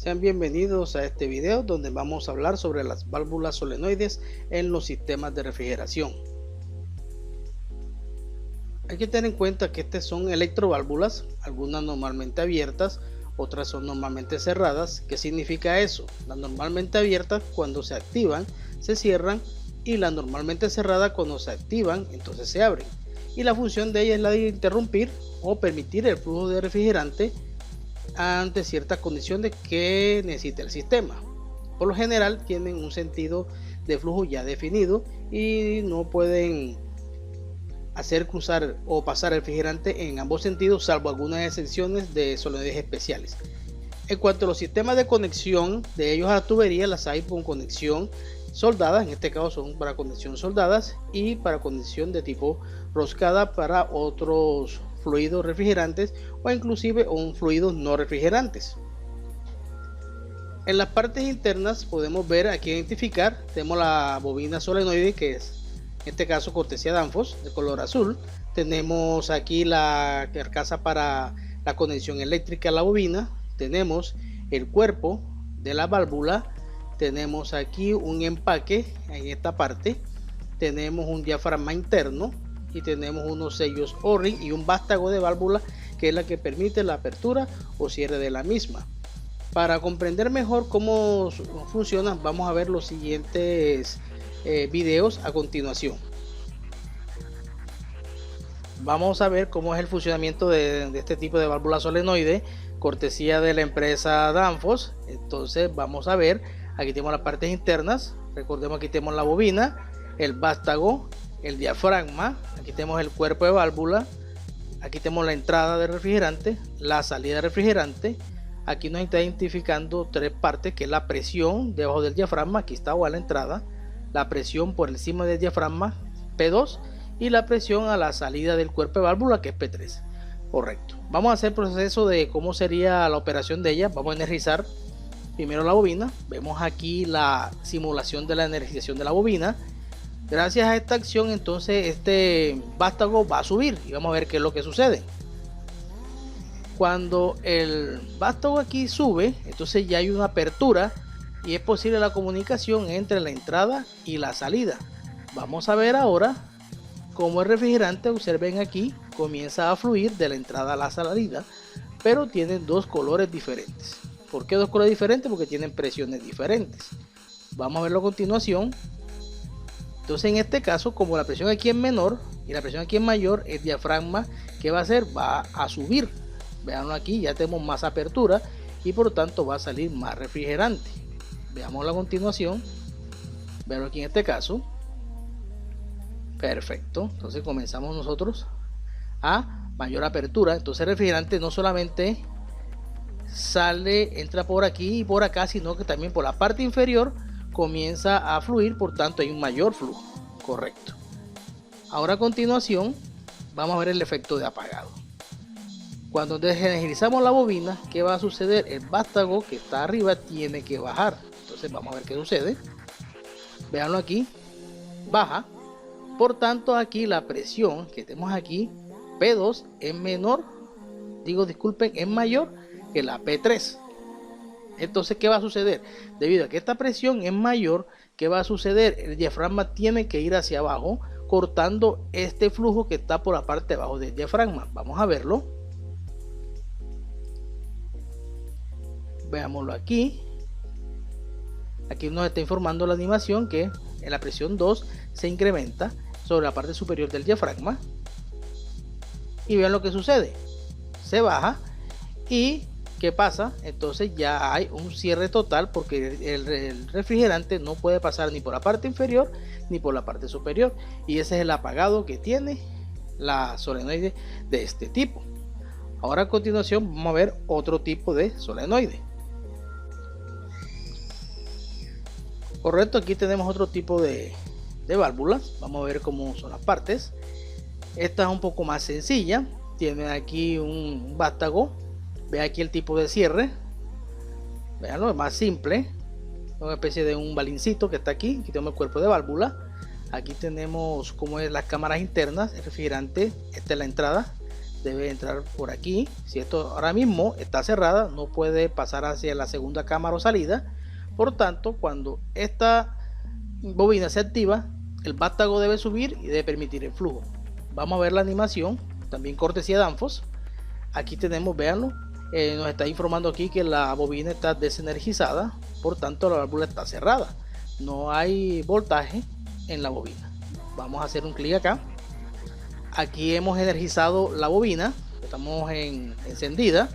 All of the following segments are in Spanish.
Sean bienvenidos a este video donde vamos a hablar sobre las válvulas solenoides en los sistemas de refrigeración. Hay que tener en cuenta que estas son electroválvulas, algunas normalmente abiertas, otras son normalmente cerradas. ¿Qué significa eso? Las normalmente abiertas, cuando se activan, se cierran, y las normalmente cerradas, cuando se activan, entonces se abren. Y la función de ella es la de interrumpir o permitir el flujo de refrigerante ante ciertas condiciones que necesita el sistema. Por lo general tienen un sentido de flujo ya definido y no pueden hacer cruzar o pasar el refrigerante en ambos sentidos, salvo algunas excepciones de solenoides especiales. En cuanto a los sistemas de conexión de ellos a la tubería, las hay con conexión soldada, en este caso son para conexión soldadas, y para conexión de tipo roscada para otros fluidos refrigerantes o inclusive fluidos no refrigerantes. En las partes internas podemos ver, aquí identificar, tenemos la bobina solenoide, que es en este caso cortesía Danfoss, de color azul. Tenemos aquí la carcasa para la conexión eléctrica a la bobina, tenemos el cuerpo de la válvula, tenemos aquí un empaque en esta parte, tenemos un diafragma interno y tenemos unos sellos O-ring y un vástago de válvula, que es la que permite la apertura o cierre de la misma. Para comprender mejor cómo funciona, vamos a ver los siguientes videos a continuación. Vamos a ver cómo es el funcionamiento de este tipo de válvula solenoide, cortesía de la empresa Danfoss. Entonces vamos a ver, aquí tenemos las partes internas, recordemos, aquí tenemos la bobina, el vástago, el diafragma, aquí tenemos el cuerpo de válvula, aquí tenemos la entrada de refrigerante, la salida de refrigerante. Aquí nos está identificando tres partes, que es la presión debajo del diafragma, aquí está a la entrada, la presión por encima del diafragma, P2, y la presión a la salida del cuerpo de válvula, que es P3. Correcto. Vamos a hacer el proceso de cómo sería la operación de ella. Vamos a energizar primero la bobina. Vemos aquí la simulación de la energización de la bobina. Gracias a esta acción, entonces este vástago va a subir y vamos a ver qué es lo que sucede. Cuando el vástago aquí sube, entonces ya hay una apertura y es posible la comunicación entre la entrada y la salida. Vamos a ver ahora cómo el refrigerante, observen aquí, comienza a fluir de la entrada a la salida, pero tienen dos colores diferentes. ¿Por qué dos colores diferentes? Porque tienen presiones diferentes. Vamos a verlo a continuación. Entonces en este caso, como la presión aquí es menor y la presión aquí es mayor, el diafragma, ¿qué va a hacer? Va a subir. Veanlo aquí, ya tenemos más apertura y por lo tanto va a salir más refrigerante. Veámoslo a continuación. Veanlo aquí en este caso. Perfecto. Entonces comenzamos nosotros a mayor apertura. Entonces el refrigerante no solamente sale, entra por aquí y por acá, sino que también por la parte inferior comienza a fluir, por tanto hay un mayor flujo. Correcto. Ahora a continuación vamos a ver el efecto de apagado. Cuando desenergizamos la bobina, ¿qué va a suceder? El vástago que está arriba tiene que bajar. Entonces vamos a ver qué sucede. Veanlo aquí, baja. Por tanto aquí la presión que tenemos aquí, P2, es menor, es mayor que la P3. Entonces, ¿qué va a suceder? Debido a que esta presión es mayor, ¿qué va a suceder? El diafragma tiene que ir hacia abajo, cortando este flujo que está por la parte de abajo del diafragma. Vamos a verlo. Veámoslo aquí. Aquí nos está informando la animación que en la presión 2 se incrementa sobre la parte superior del diafragma. Y vean lo que sucede. Se baja y ¿qué pasa? Entonces ya hay un cierre total, porque el refrigerante no puede pasar ni por la parte inferior ni por la parte superior, y ese es el apagado que tiene la solenoide de este tipo. Ahora a continuación vamos a ver otro tipo de solenoide. Correcto, aquí tenemos otro tipo de válvulas. Vamos a ver cómo son las partes. Esta es un poco más sencilla, tiene aquí un vástago. Ve aquí el tipo de cierre, veanlo, es más simple, una especie de un balincito que está aquí. Aquí tenemos el cuerpo de válvula, aquí tenemos como es las cámaras internas, el refrigerante, esta es la entrada, debe entrar por aquí. Si esto ahora mismo está cerrada, no puede pasar hacia la segunda cámara o salida. Por tanto, cuando esta bobina se activa, el vástago debe subir y debe permitir el flujo. Vamos a ver la animación, también cortesía de Danfoss. Aquí tenemos, véanlo, nos está informando aquí que la bobina está desenergizada, por tanto la válvula está cerrada, no hay voltaje en la bobina. Vamos a hacer un clic acá. Aquí hemos energizado la bobina, estamos encendida,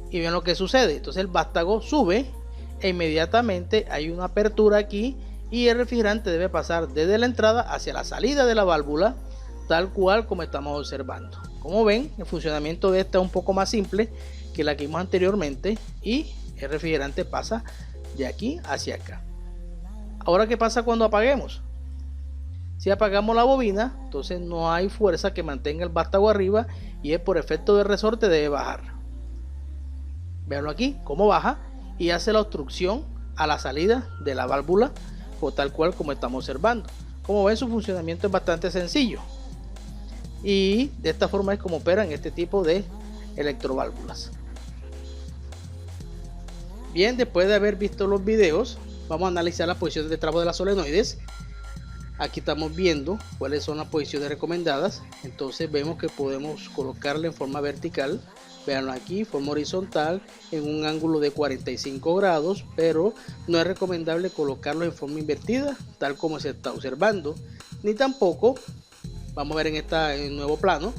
y vean lo que sucede. Entonces el vástago sube e inmediatamente hay una apertura aquí y el refrigerante debe pasar desde la entrada hacia la salida de la válvula, tal cual como estamos observando. Como ven, el funcionamiento de esta es un poco más simple que la que vimos anteriormente y el refrigerante pasa de aquí hacia acá. Ahora, ¿qué pasa cuando apaguemos? Si apagamos la bobina, entonces no hay fuerza que mantenga el vástago arriba y es por efecto de resorte debe bajar. Veanlo aquí, cómo baja y hace la obstrucción a la salida de la válvula, o tal cual como estamos observando. Como ven, su funcionamiento es bastante sencillo y de esta forma es como operan este tipo de electroválvulas. Bien, después de haber visto los videos, vamos a analizar las posiciones de trabo de las solenoides. Aquí estamos viendo cuáles son las posiciones recomendadas. Entonces vemos que podemos colocarla en forma vertical, veanlo aquí, forma horizontal en un ángulo de 45 grados, pero no es recomendable colocarlo en forma invertida tal como se está observando, ni tampoco, vamos a ver en nuevo plano,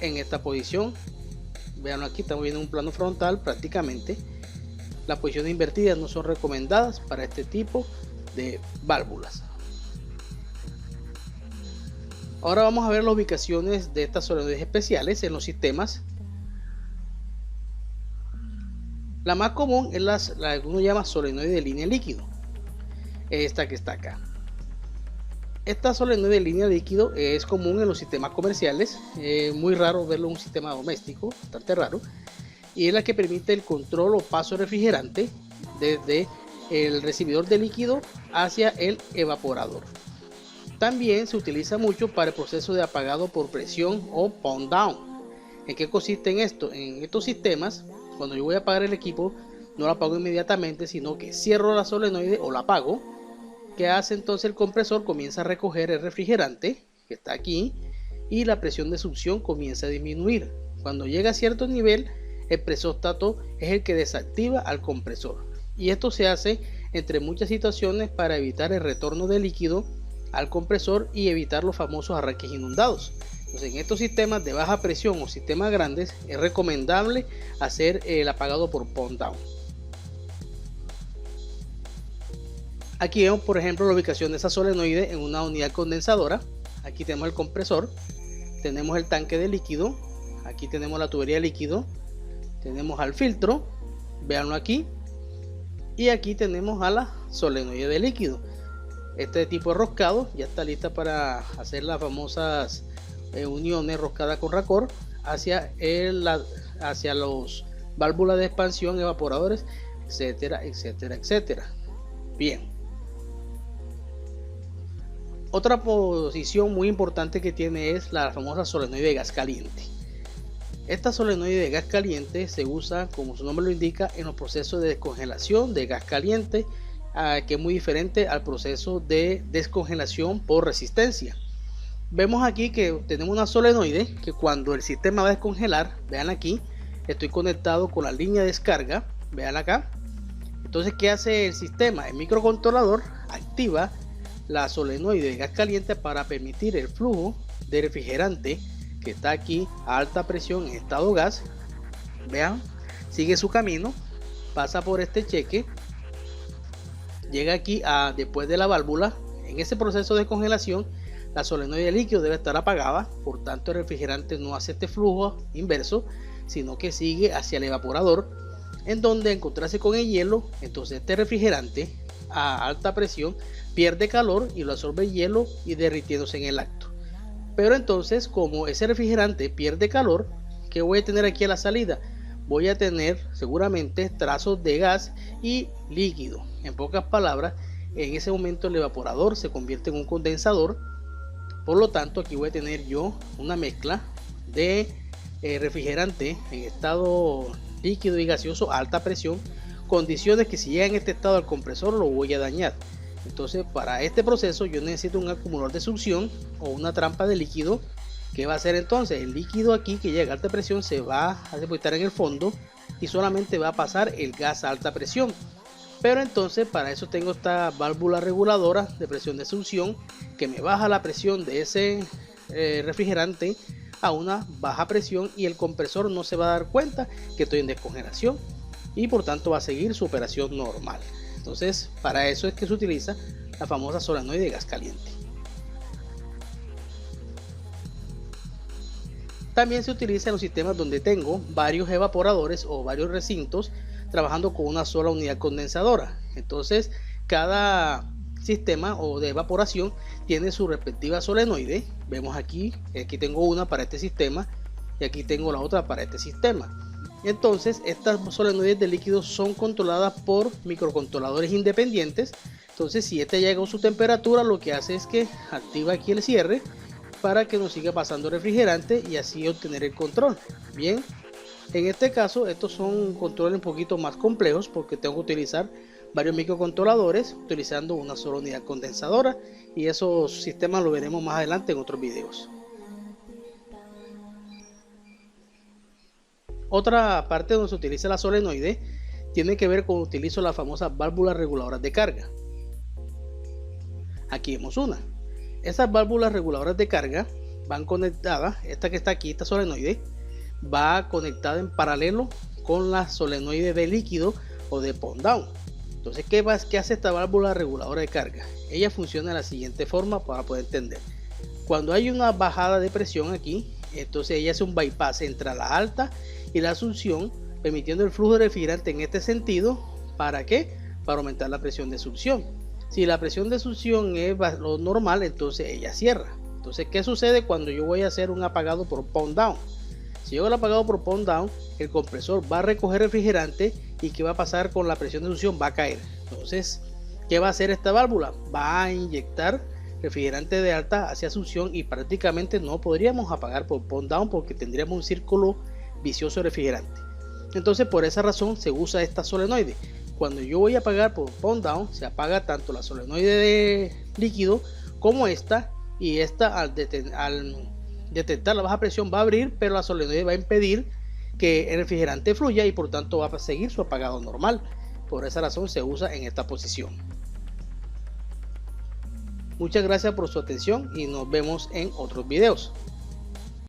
en esta posición. Veanlo aquí, estamos viendo un plano frontal prácticamente. Las posiciones invertidas no son recomendadas para este tipo de válvulas. Ahora vamos a ver las ubicaciones de estas solenoides especiales en los sistemas. La más común es la que uno llama solenoide de línea líquido, esta que está acá. Esta solenoide de línea líquido es común en los sistemas comerciales, muy raro verlo en un sistema doméstico, bastante raro, y es la que permite el control o paso refrigerante desde el recibidor de líquido hacia el evaporador. También se utiliza mucho para el proceso de apagado por presión o pump down. ¿En qué consiste en esto? En estos sistemas, cuando yo voy a apagar el equipo, no lo apago inmediatamente, sino que cierro la solenoide o la apago. ¿Qué hace entonces el compresor? Comienza a recoger el refrigerante que está aquí y la presión de succión comienza a disminuir. Cuando llega a cierto nivel, el presóstato es el que desactiva al compresor. Y esto se hace entre muchas situaciones para evitar el retorno de líquido al compresor y evitar los famosos arranques inundados. Entonces, en estos sistemas de baja presión o sistemas grandes es recomendable hacer el apagado por pump down. Aquí vemos, por ejemplo, la ubicación de esa solenoide en una unidad condensadora. Aquí tenemos el compresor, tenemos el tanque de líquido, aquí tenemos la tubería de líquido, tenemos al filtro, véanlo aquí, y aquí tenemos a la solenoide de líquido. Este tipo de roscado ya está lista para hacer las famosas uniones roscada con racor hacia los válvulas de expansión, evaporadores, etcétera, etcétera, etcétera. Bien. Otra posición muy importante que tiene es la famosa solenoide de gas caliente. Esta solenoide de gas caliente se usa, como su nombre lo indica, en los procesos de descongelación de gas caliente, que es muy diferente al proceso de descongelación por resistencia. Vemos aquí que tenemos una solenoide que cuando el sistema va a descongelar, vean aquí, estoy conectado con la línea de descarga, vean acá. Entonces, ¿qué hace el sistema? El microcontrolador activa la solenoide de gas caliente para permitir el flujo de refrigerante que está aquí a alta presión en estado gas. Vean, sigue su camino, pasa por este cheque, llega aquí después de la válvula. En ese proceso de congelación, la solenoide de líquido debe estar apagada, por tanto el refrigerante no hace este flujo inverso, sino que sigue hacia el evaporador, en donde encontrarse con el hielo, entonces este refrigerante a alta presión pierde calor y lo absorbe el hielo y derritiéndose en el acto. Pero entonces, como ese refrigerante pierde calor, ¿qué voy a tener aquí a la salida? Voy a tener seguramente trazos de gas y líquido. En pocas palabras, en ese momento el evaporador se convierte en un condensador. Por lo tanto, aquí voy a tener yo una mezcla de refrigerante en estado líquido y gaseoso a alta presión, condiciones que si llega en este estado al compresor lo voy a dañar. Entonces para este proceso yo necesito un acumulador de succión o una trampa de líquido. ¿Qué va a hacer entonces? El líquido aquí que llega a alta presión se va a depositar en el fondo y solamente va a pasar el gas a alta presión. Pero entonces para eso tengo esta válvula reguladora de presión de succión que me baja la presión de ese refrigerante a una baja presión y el compresor no se va a dar cuenta que estoy en descongelación y por tanto va a seguir su operación normal. Entonces para eso es que se utiliza la famosa solenoide de gas caliente. También se utiliza en los sistemas donde tengo varios evaporadores o varios recintos trabajando con una sola unidad condensadora. Entonces cada sistema o de evaporación tiene su respectiva solenoide. Vemos aquí tengo una para este sistema y aquí tengo la otra para este sistema. Entonces estas solenoides de líquidos son controladas por microcontroladores independientes. Entonces si este llega a su temperatura, lo que hace es que activa aquí el cierre para que nos siga pasando refrigerante y así obtener el control. Bien, en este caso estos son controles un poquito más complejos porque tengo que utilizar varios microcontroladores utilizando una sola unidad condensadora, y esos sistemas lo veremos más adelante en otros videos. Otra parte donde se utiliza la solenoide tiene que ver con utilizo las famosas válvulas reguladoras de carga. Aquí vemos una. Esas válvulas reguladoras de carga van conectadas, esta que está aquí, esta solenoide, va conectada en paralelo con la solenoide de líquido o de pump down. Entonces, ¿qué hace esta válvula reguladora de carga? Ella funciona de la siguiente forma para poder entender. Cuando hay una bajada de presión aquí, entonces ella hace un bypass entre la alta y la succión, permitiendo el flujo de refrigerante en este sentido. ¿Para qué? Para aumentar la presión de succión. Si la presión de succión es lo normal, entonces ella cierra. Entonces, ¿qué sucede cuando yo voy a hacer un apagado por pump down? Si yo hago el apagado por pump down, el compresor va a recoger refrigerante y ¿qué va a pasar con la presión de succión? Va a caer. Entonces, ¿qué va a hacer esta válvula? Va a inyectar refrigerante de alta hacia succión y prácticamente no podríamos apagar por pump down porque tendríamos un círculo vicioso de refrigerante. Entonces, por esa razón se usa esta solenoide. Cuando yo voy a apagar por pump down, se apaga tanto la solenoide de líquido como esta, y esta al detectar la baja presión va a abrir, pero la solenoide va a impedir que el refrigerante fluya y por tanto va a seguir su apagado normal. Por esa razón se usa en esta posición. Muchas gracias por su atención y nos vemos en otros videos.